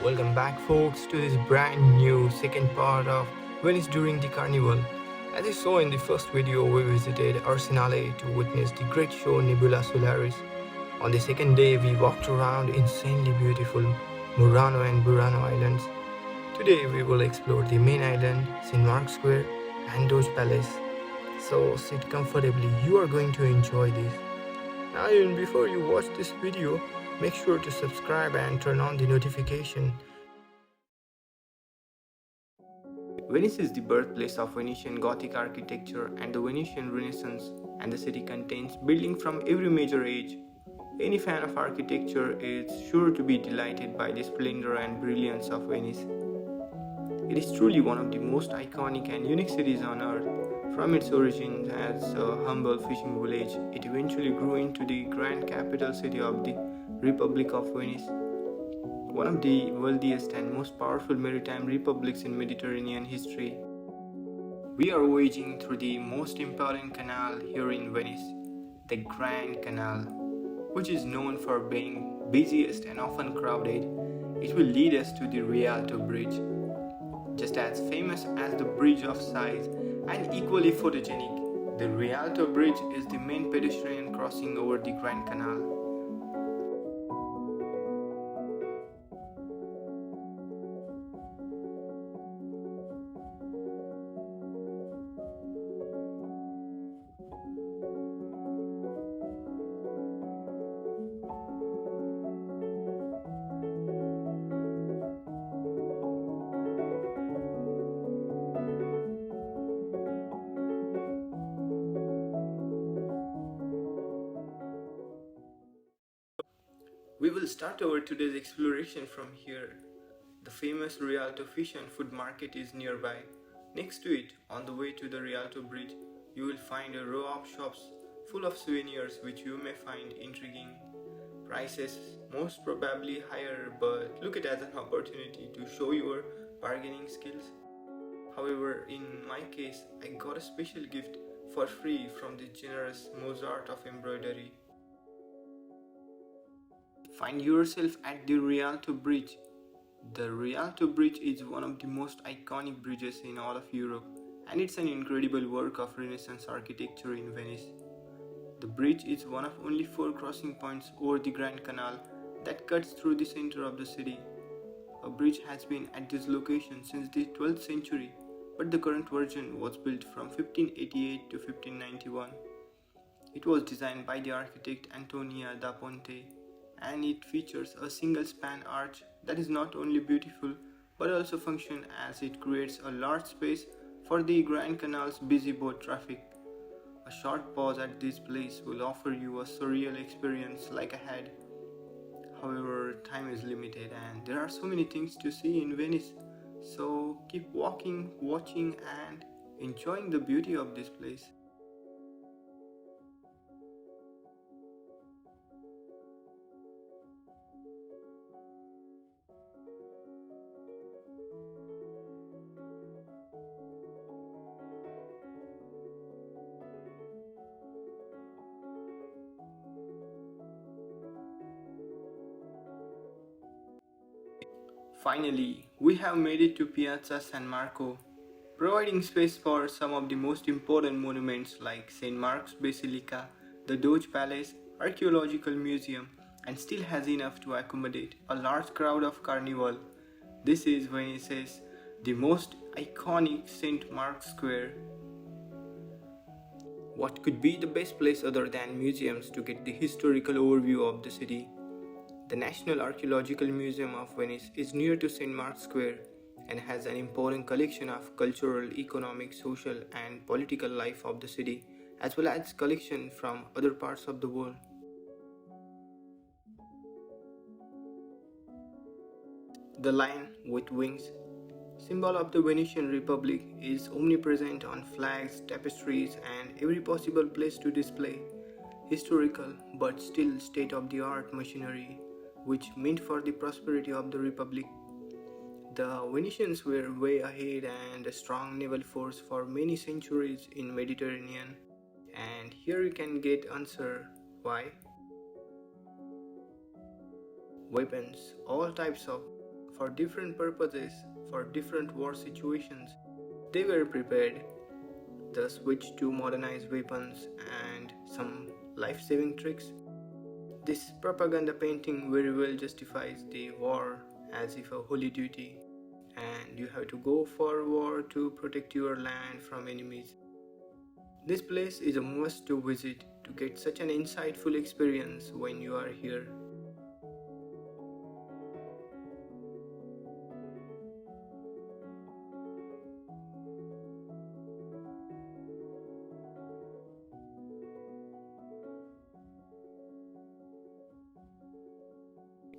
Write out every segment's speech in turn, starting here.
Welcome back, folks, to this brand new second part of Venice during the Carnival. As you saw in the first video, we visited Arsenale to witness the great show Nebula Solaris. On the second day, we walked around insanely beautiful Murano and Burano Islands. Today, we will explore the main island, St. Mark's Square, and Doge Palace. So sit comfortably, you are going to enjoy this. Now, even before you watch this video, make sure to subscribe and turn on the notification. Venice is the birthplace of Venetian Gothic architecture and the Venetian Renaissance, and the city contains buildings from every major age. Any fan of architecture is sure to be delighted by the splendor and brilliance of Venice. It is truly one of the most iconic and unique cities on earth. From its origins as a humble fishing village, it eventually grew into the grand capital city of the Republic of Venice, one of the wealthiest and most powerful maritime republics in Mediterranean history. We are voyaging through the most important canal here in Venice, the Grand Canal, which is known for being busiest and often crowded. It will lead us to the Rialto Bridge, just as famous as the Bridge of Sighs and equally photogenic. The Rialto Bridge is the main pedestrian crossing over the Grand Canal. We will start our today's exploration from here. The famous Rialto Fish and Food Market is nearby. Next to it, on the way to the Rialto Bridge, you will find a row of shops full of souvenirs which you may find intriguing. Prices most probably higher, but look at it as an opportunity to show your bargaining skills. However, in my case, I got a special gift for free from the generous Mozart of embroidery. Find yourself at the Rialto Bridge. The Rialto Bridge is one of the most iconic bridges in all of Europe, and it's an incredible work of Renaissance architecture in Venice. The bridge is one of only 4 crossing points over the Grand Canal that cuts through the center of the city. A bridge has been at this location since the 12th century, but the current version was built from 1588 to 1591. It was designed by the architect Antonia da Ponte, and it features a single span arch that is not only beautiful but also functions as it creates a large space for the Grand Canal's busy boat traffic. A short pause at this place will offer you a surreal experience like ahead. However, time is limited and there are so many things to see in Venice, so keep walking, watching and enjoying the beauty of this place. Finally, we have made it to Piazza San Marco, providing space for some of the most important monuments like St. Mark's Basilica, the Doge Palace, Archaeological Museum, and still has enough to accommodate a large crowd of Carnival. This is Venice's the most iconic St. Mark's Square. What could be the best place other than museums to get the historical overview of the city? The National Archaeological Museum of Venice is near to St. Mark's Square and has an important collection of cultural, economic, social and political life of the city, as well as collection from other parts of the world. The lion with wings, symbol of the Venetian Republic, is omnipresent on flags, tapestries and every possible place to display historical but still state-of-the-art machinery which meant for the prosperity of the Republic. The Venetians were way ahead and a strong naval force for many centuries in Mediterranean, and here you can get answer why. Weapons, all types of for different purposes, for different war situations. They were prepared. The switch to modernized weapons and some life-saving tricks. This propaganda painting very well justifies the war as if a holy duty, and you have to go for war to protect your land from enemies. This place is a must to visit to get such an insightful experience when you are here.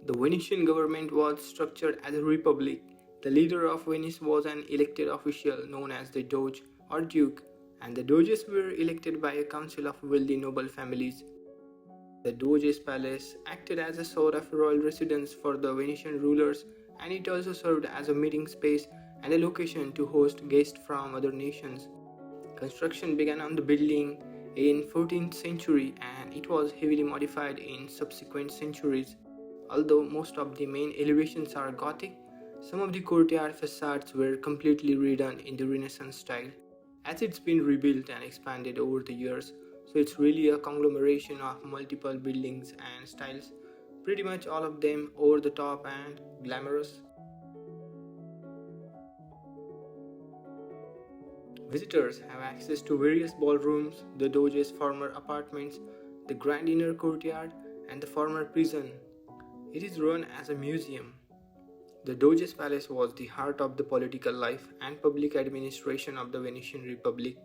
The Venetian government was structured as a republic. The leader of Venice was an elected official known as the Doge or Duke, and the Doges were elected by a council of wealthy noble families. The Doge's palace acted as a sort of royal residence for the Venetian rulers, and it also served as a meeting space and a location to host guests from other nations. Construction began on the building in 14th century and it was heavily modified in subsequent centuries. Although most of the main elevations are Gothic, some of the courtyard facades were completely redone in the Renaissance style, as it's been rebuilt and expanded over the years, so it's really a conglomeration of multiple buildings and styles, pretty much all of them over the top and glamorous. Visitors have access to various ballrooms, the Doge's former apartments, the grand inner courtyard, and the former prison. It is run as a museum. The Doge's palace was the heart of the political life and public administration of the Venetian Republic.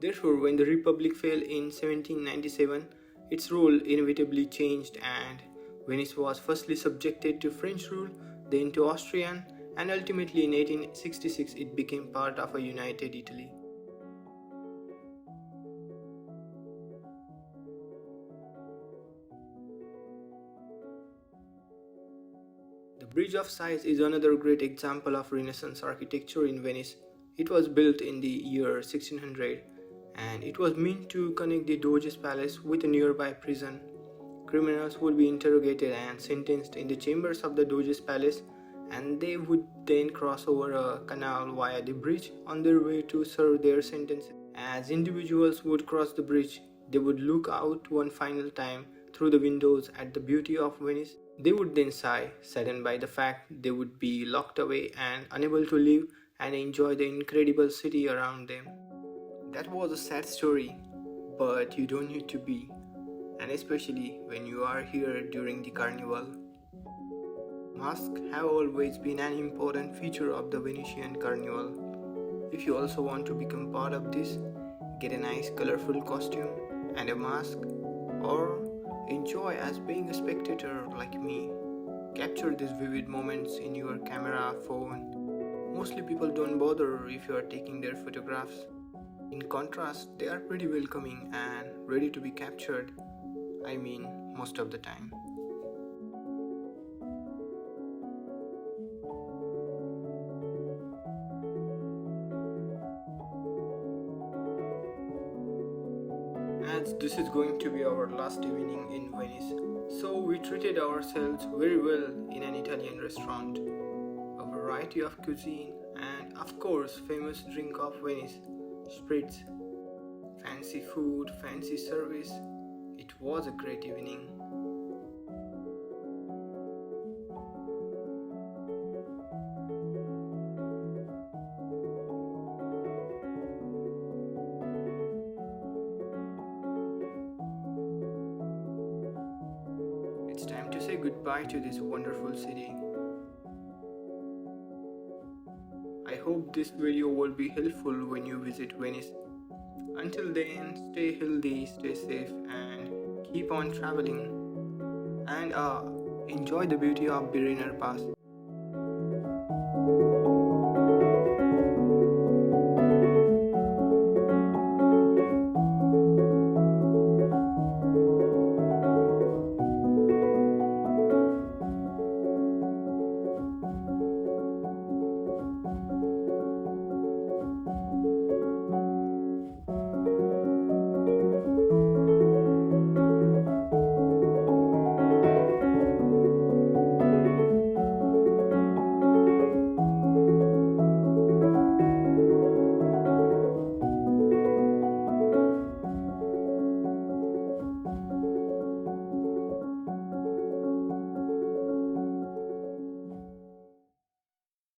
Therefore, when the Republic fell in 1797, its role inevitably changed and Venice was firstly subjected to French rule, then to Austrian, and ultimately in 1866 it became part of a united Italy. The Bridge of Sighs is another great example of Renaissance architecture in Venice. It was built in the year 1600 and it was meant to connect the Doge's palace with a nearby prison. Criminals would be interrogated and sentenced in the chambers of the Doge's palace, and they would then cross over a canal via the bridge on their way to serve their sentences. As individuals would cross the bridge, they would look out one final time through the windows at the beauty of Venice. They would then sigh, saddened by the fact they would be locked away and unable to live and enjoy the incredible city around them. That was a sad story, but you don't need to be, and especially when you are here during the Carnival. Masks have always been an important feature of the Venetian Carnival. If you also want to become part of this, get a nice colorful costume and a mask, or enjoy as being a spectator like me. Capture these vivid moments in your camera phone. Mostly people don't bother if you are taking their photographs. In contrast, they are pretty welcoming and ready to be captured. I mean, most of the time. As this is going to be our last evening in Venice, so we treated ourselves very well in an Italian restaurant. A variety of cuisine and of course famous drink of Venice, spritz. Fancy food, fancy service. It was a great evening. It's time to say goodbye to this wonderful city. I hope this video will be helpful when you visit Venice. Until then, stay healthy, stay safe, and keep on traveling. And enjoy the beauty of Biriner Pass.